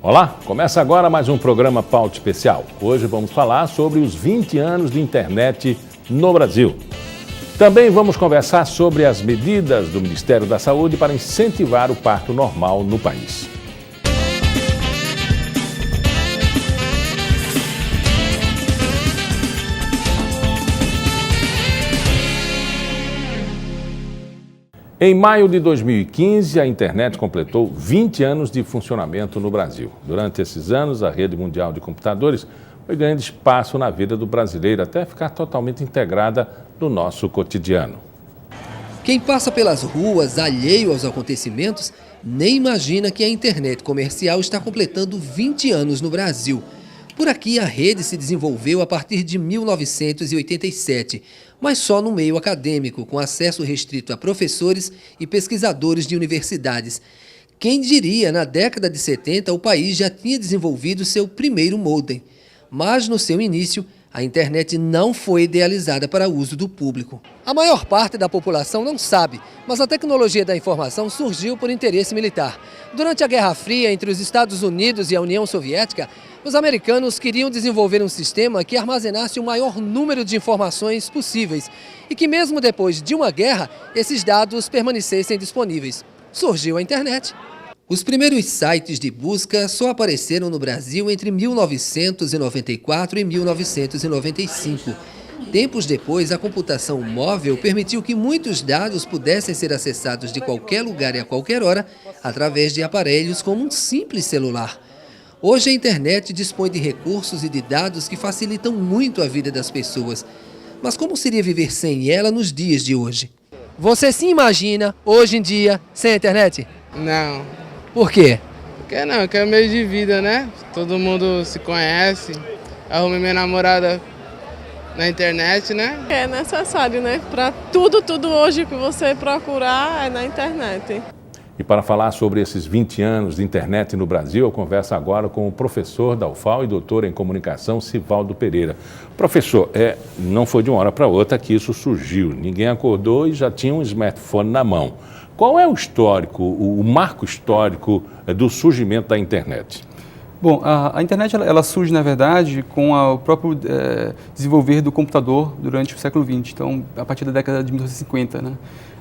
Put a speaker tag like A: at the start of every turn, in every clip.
A: Olá, começa agora mais um programa Pauta Especial. Hoje vamos falar sobre os 20 anos de internet no Brasil. Também vamos conversar sobre as medidas do Ministério da Saúde para incentivar o parto normal no país. Em maio de 2015, a internet completou 20 anos de funcionamento no Brasil. Durante esses anos, a rede mundial de computadores foi ganhando espaço na vida do brasileiro até ficar totalmente integrada no nosso cotidiano.
B: Quem passa pelas ruas, alheio aos acontecimentos, nem imagina que a internet comercial está completando 20 anos no Brasil. Por aqui, a rede se desenvolveu a partir de 1987, mas só no meio acadêmico, com acesso restrito a professores e pesquisadores de universidades. Quem diria, na década de 70, o país já tinha desenvolvido seu primeiro modem. Mas, no seu início, a internet não foi idealizada para uso do público. A maior parte da população não sabe, mas a tecnologia da informação surgiu por interesse militar. Durante a Guerra Fria entre os Estados Unidos e a União Soviética, os americanos queriam desenvolver um sistema que armazenasse o maior número de informações possíveis e que, mesmo depois de uma guerra, esses dados permanecessem disponíveis. Surgiu a internet. Os primeiros sites de busca só apareceram no Brasil entre 1994 e 1995. Tempos depois, a computação móvel permitiu que muitos dados pudessem ser acessados de qualquer lugar e a qualquer hora através de aparelhos como um simples celular. Hoje a internet dispõe de recursos e de dados que facilitam muito a vida das pessoas. Mas como seria viver sem ela nos dias de hoje? Você se imagina, hoje em dia, sem a internet?
C: Não.
B: Por quê?
C: Porque não, que é meio de vida, né? Todo mundo se conhece. Arrumei minha namorada na internet, né?
D: É necessário, né? Para tudo hoje que você procurar é na internet.
A: E para falar sobre esses 20 anos de internet no Brasil, eu converso agora com o professor da UFAL e doutor em comunicação, Sivaldo Pereira. Professor, não foi de uma hora para outra que isso surgiu. Ninguém acordou e já tinha um smartphone na mão. Qual é o histórico, o marco histórico do surgimento da internet?
E: Bom, a internet ela surge, na verdade, com o próprio desenvolver do computador durante o século XX, então, a partir da década de 1950, né?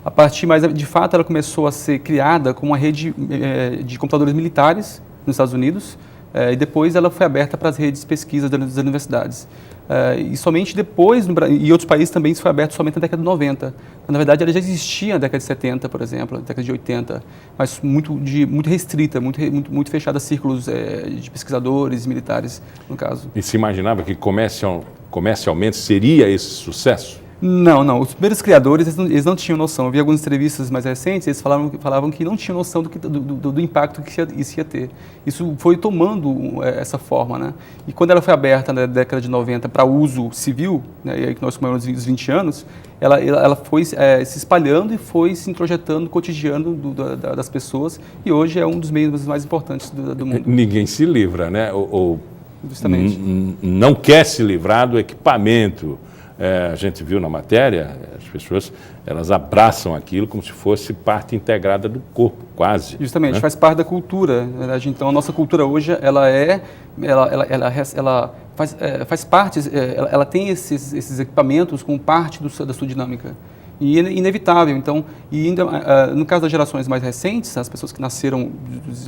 E: A partir, mas de fato, ela começou a ser criada como uma rede de computadores militares nos Estados Unidos, e depois ela foi aberta para as redes de pesquisa das universidades. E somente depois, e outros países também, isso foi aberto somente na década de 90. Na verdade, ela já existia na década de 70, por exemplo, na década de 80, mas muito restrita, muito fechada a círculos de pesquisadores militares, no caso.
A: E se imaginava que comercialmente seria esse sucesso?
E: Não. Os primeiros criadores, eles não tinham noção. Eu vi algumas entrevistas mais recentes, eles falavam que não tinham noção do impacto que isso ia ter. Isso foi tomando essa forma, né? E quando ela foi aberta na década de 90 para uso civil, né, e aí que nós comemoramos os 20 anos, ela foi se espalhando e foi se introjetando no cotidiano das pessoas, e hoje é um dos meios mais importantes do mundo.
A: Ninguém se livra, né?
E: Justamente.
A: Não quer se livrar do equipamento. A gente viu na matéria, as pessoas elas abraçam aquilo como se fosse parte integrada do corpo, quase.
E: Justamente,
A: né?
E: Faz parte da cultura. Na verdade, então, a nossa cultura hoje, ela faz parte, ela tem esses equipamentos como parte da sua dinâmica. E é inevitável. Então, e ainda, no caso das gerações mais recentes, as pessoas que nasceram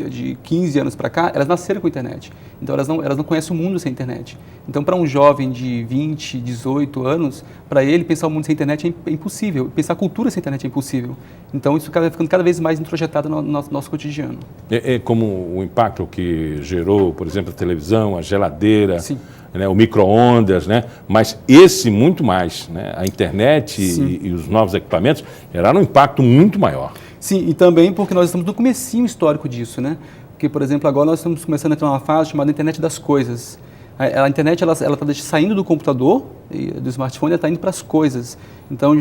E: de 15 anos para cá, elas nasceram com a internet. Então, elas não conhecem o mundo sem internet. Então, para um jovem de 20, 18 anos, para ele pensar o mundo sem internet é impossível. Pensar a cultura sem internet é impossível. Então, isso vai ficando cada vez mais introjetado no nosso cotidiano.
A: É como o impacto que gerou, por exemplo, a televisão, a geladeira,
E: Sim.
A: Né, o micro-ondas, né? Mas esse muito mais, né? A internet e os novos equipamentos geraram um impacto muito maior.
E: Sim, e também porque nós estamos no comecinho histórico disso, né? Porque, por exemplo, agora nós estamos começando a entrar numa fase chamada internet das coisas. A internet ela está saindo do computador do smartphone está indo para as coisas. Então,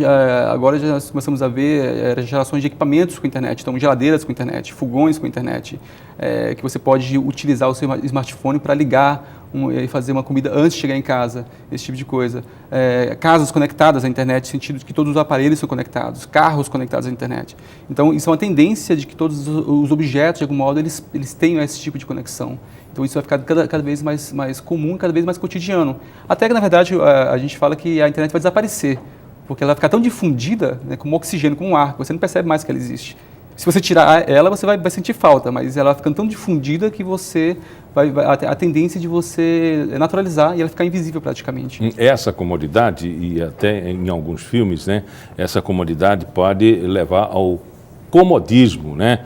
E: agora já começamos a ver gerações de equipamentos com internet, então geladeiras com internet, fogões com internet, que você pode utilizar o seu smartphone para ligar e fazer uma comida antes de chegar em casa, esse tipo de coisa. Casas conectadas à internet, no sentido de que todos os aparelhos são conectados, carros conectados à internet. Então, isso é uma tendência de que todos os objetos, de algum modo, eles tenham esse tipo de conexão. Então, isso vai ficar cada vez mais comum, cada vez mais cotidiano. Até que, na verdade, a gente fala que a internet vai desaparecer, porque ela vai ficar tão difundida, né, como oxigênio, como ar, que você não percebe mais que ela existe. Se você tirar ela, você vai sentir falta, mas ela vai ficando tão difundida que você a tendência de você naturalizar e ela ficar invisível praticamente.
A: Essa comodidade, e até em alguns filmes, né, essa comodidade pode levar ao comodismo, né?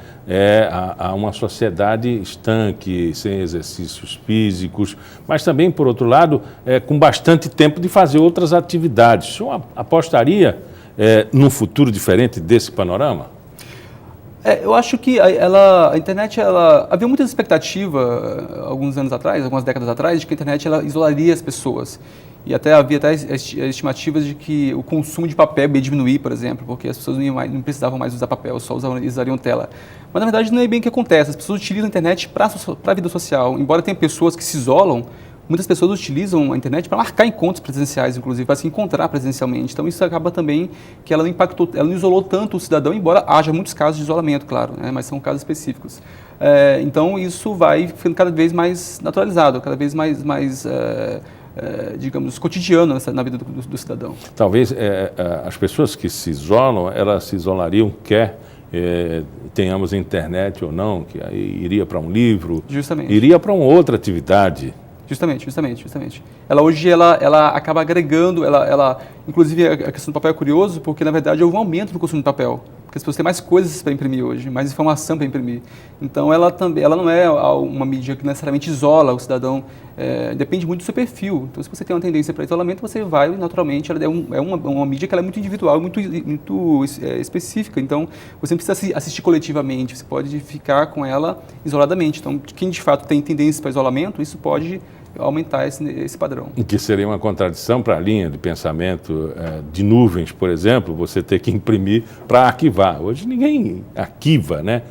A: A uma sociedade estanque, sem exercícios físicos, mas também, por outro lado, com bastante tempo de fazer outras atividades. O senhor apostaria num futuro diferente desse panorama?
E: Eu acho que a internet, havia muita expectativa, alguns anos atrás, algumas décadas atrás, de que a internet ela isolaria as pessoas. E havia estimativas de que o consumo de papel ia diminuir, por exemplo, porque as pessoas não precisavam mais usar papel, só usariam tela. Mas, na verdade, não é bem o que acontece. As pessoas utilizam a internet para a vida social. Embora tenha pessoas que se isolam, muitas pessoas utilizam a internet para marcar encontros presenciais, inclusive, para se encontrar presencialmente. Então, isso acaba também que ela não isolou tanto o cidadão, embora haja muitos casos de isolamento, claro, né, mas são casos específicos. Então, isso vai ficando cada vez mais naturalizado, cada vez mais digamos, cotidiano na vida do cidadão.
A: Talvez as pessoas que se isolam, elas se isolariam, quer tenhamos internet ou não, que aí iria para um livro,
E: justamente,
A: iria para uma outra atividade.
E: Justamente. Ela hoje acaba agregando, inclusive a questão do papel é curioso, porque na verdade houve um aumento no consumo de papel, porque as pessoas têm mais coisas para imprimir hoje, mais informação para imprimir. Então ela não é uma mídia que necessariamente isola o cidadão, depende muito do seu perfil. Então se você tem uma tendência para isolamento, você vai naturalmente, ela é uma mídia que ela é muito individual, muito específica. Então você não precisa assistir coletivamente, você pode ficar com ela isoladamente. Então quem de fato tem tendência para isolamento, isso pode aumentar esse padrão.
A: Que seria uma contradição para a linha de pensamento de nuvens, por exemplo, você ter que imprimir para arquivar. Hoje ninguém arquiva, né?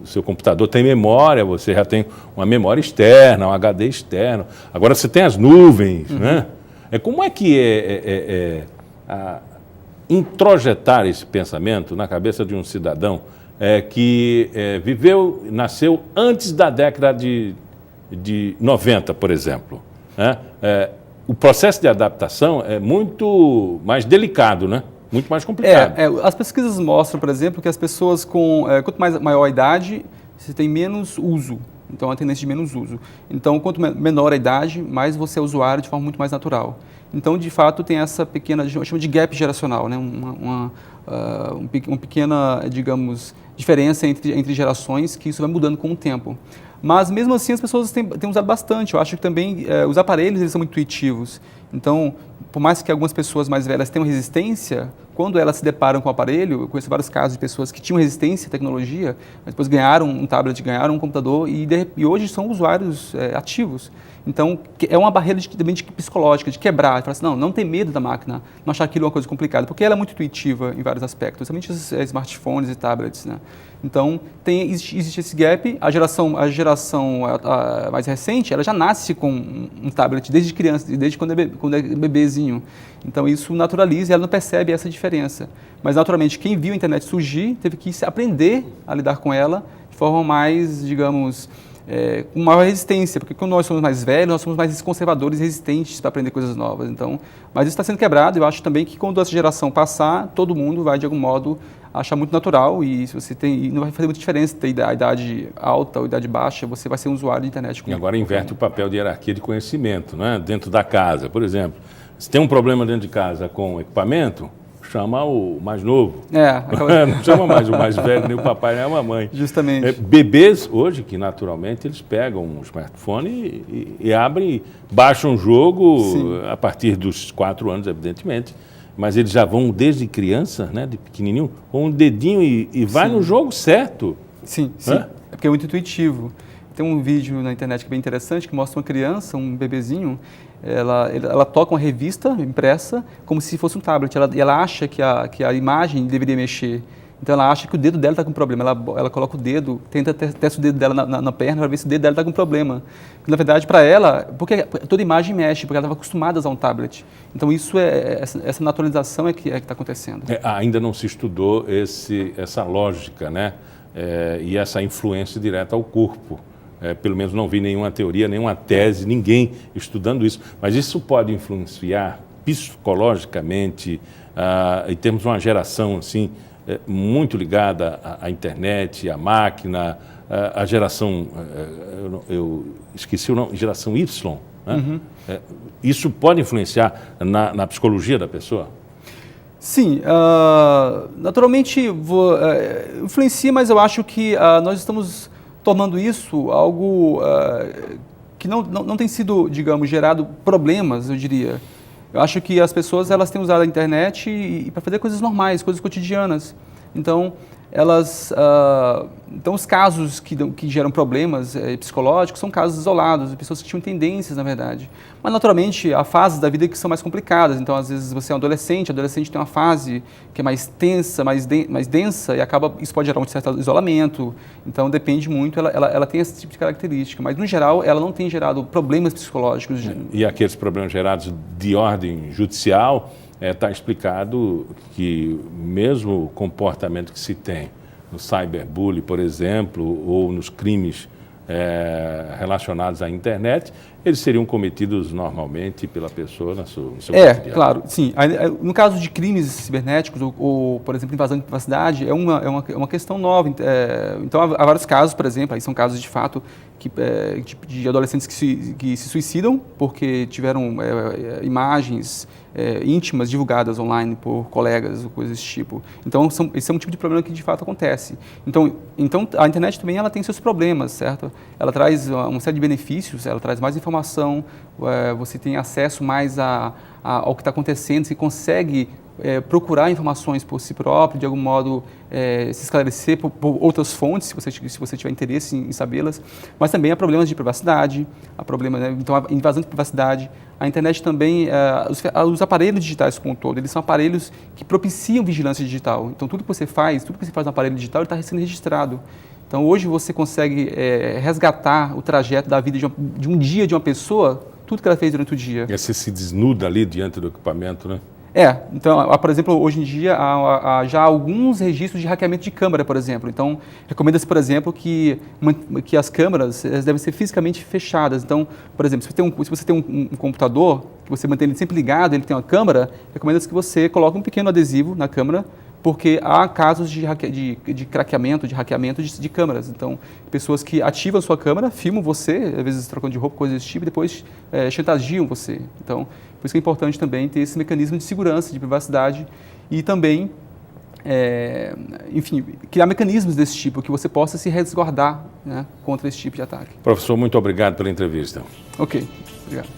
A: O seu computador tem memória, você já tem uma memória externa, um HD externo. Agora você tem as nuvens, né? Como é que introjetar esse pensamento na cabeça de um cidadão que nasceu antes da década de 90, por exemplo, né? O processo de adaptação é muito mais delicado, né? Muito mais complicado.
E: As pesquisas mostram, por exemplo, que as pessoas quanto maior a idade, você tem menos uso. Então, a tendência de menos uso. Então, quanto menor a idade, mais você é usuário de forma muito mais natural. Então, de fato, tem essa pequena, chama de gap geracional, né? Uma pequena, digamos, diferença entre gerações, que isso vai mudando com o tempo. Mas, mesmo assim, as pessoas têm usado bastante. Eu acho que também os aparelhos eles são muito intuitivos. Então, por mais que algumas pessoas mais velhas tenham resistência, quando elas se deparam com o aparelho, eu conheço vários casos de pessoas que tinham resistência à tecnologia, mas depois ganharam um tablet, ganharam um computador e hoje são usuários ativos. Então, é uma barreira também psicológica, de quebrar, de falar assim, não ter medo da máquina, não achar aquilo uma coisa complicada, porque ela é muito intuitiva em vários aspectos, principalmente os smartphones e tablets, né? Então, existe esse gap. A geração mais recente, ela já nasce com um tablet desde criança, desde quando é bebezinho. Então, isso naturaliza e ela não percebe essa diferença. Mas, naturalmente, quem viu a internet surgir, teve que aprender a lidar com ela de forma mais, digamos, com maior resistência, porque quando nós somos mais velhos, nós somos mais conservadores e resistentes para aprender coisas novas. Então, mas isso está sendo quebrado. Eu acho também que quando essa geração passar, todo mundo vai, de algum modo, achar muito natural e se você não vai fazer muita diferença ter a idade alta ou idade baixa, você vai ser um usuário de internet.
A: E agora inverte o papel de hierarquia de conhecimento, né? Dentro da casa, por exemplo. Se tem um problema dentro de casa com o equipamento, chama o mais novo. Não chama mais o mais velho, nem o papai, nem a mamãe.
E: Justamente.
A: Bebês hoje, que naturalmente eles pegam um smartphone e abrem, baixam um jogo. Sim. A partir dos 4 anos, evidentemente. Mas eles já vão desde criança, né, de pequenininho, com um dedinho e vai no jogo certo.
E: Sim. É porque é muito intuitivo. Tem um vídeo na internet que é bem interessante, que mostra uma criança, um bebezinho, ela toca uma revista impressa como se fosse um tablet, e ela acha que a imagem deveria mexer. Então ela acha que o dedo dela está com problema, ela coloca o dedo, testa o dedo dela na perna para ver se o dedo dela está com problema. Na verdade, para ela, porque toda imagem mexe, porque ela estava acostumada a usar um tablet. Então essa naturalização é que está acontecendo.
A: Ainda não se estudou essa lógica, né? E essa influência direta ao corpo. Pelo menos não vi nenhuma teoria, nenhuma tese, ninguém estudando isso. Mas isso pode influenciar psicologicamente, e temos uma geração assim, muito ligada à internet, à máquina, a geração, eu esqueci o nome, geração Y, né?
E: Uhum.
A: Isso pode influenciar na psicologia da pessoa?
E: Sim, naturalmente influencia, mas eu acho que nós estamos tornando isso algo que não tem sido, digamos, gerado problemas, eu diria. Eu acho que as pessoas elas têm usado a internet para fazer coisas normais, coisas cotidianas. Então, então os casos que geram problemas psicológicos são casos isolados, de pessoas que tinham tendências, na verdade. Mas, naturalmente, há fases da vida que são mais complicadas. Então, às vezes, você é um adolescente tem uma fase que é mais tensa, mais densa, e isso pode gerar um certo isolamento. Então, depende muito, ela tem esse tipo de característica. Mas, no geral, ela não tem gerado problemas psicológicos.
A: E aqueles problemas gerados de ordem judicial, está explicado que mesmo o comportamento que se tem no cyberbullying, por exemplo, ou nos crimes relacionados à internet, eles seriam cometidos normalmente pela pessoa no seu cotidiano.
E: Claro, sim. No caso de crimes cibernéticos ou, por exemplo, invasão de privacidade, é uma questão nova. Então, há vários casos, por exemplo, aí são casos de fato de adolescentes que se suicidam porque tiveram imagens íntimas divulgadas online por colegas ou coisas desse tipo. Então, esse é um tipo de problema que de fato acontece. Então a internet também ela tem seus problemas, certo? Ela traz uma série de benefícios, ela traz mais informação, você tem acesso mais ao que está acontecendo, você consegue procurar informações por si próprio, de algum modo se esclarecer por outras fontes, se você tiver interesse em sabê-las. Mas também há problemas de privacidade, então a invasão de privacidade. A internet também, os aparelhos digitais como um todo, eles são aparelhos que propiciam vigilância digital. Então tudo que você faz no aparelho digital está sendo registrado. Então hoje você consegue resgatar o trajeto da vida de um dia de uma pessoa, tudo que ela fez durante o dia.
A: E você se desnuda ali diante do equipamento, né?
E: Então, por exemplo, hoje em dia há já alguns registros de hackeamento de câmera, por exemplo. Então, recomenda-se, por exemplo, que as câmeras devem ser fisicamente fechadas. Então, por exemplo, se você tem um computador, que você mantém ele sempre ligado, ele tem uma câmera, recomenda-se que você coloque um pequeno adesivo na câmera, porque há casos de craqueamento, de hackeamento de câmeras. Então, pessoas que ativam sua câmera, filmam você, às vezes trocando de roupa, coisas desse tipo, e depois chantagiam você. Então, por isso que é importante também ter esse mecanismo de segurança, de privacidade e também, enfim, criar mecanismos desse tipo, que você possa se resguardar, né, contra esse tipo de ataque.
A: Professor, muito obrigado pela entrevista.
E: Ok, obrigado.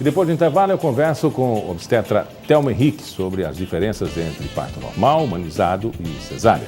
A: E depois do intervalo eu converso com o obstetra Thelma Henrique sobre as diferenças entre parto normal, humanizado e cesárea.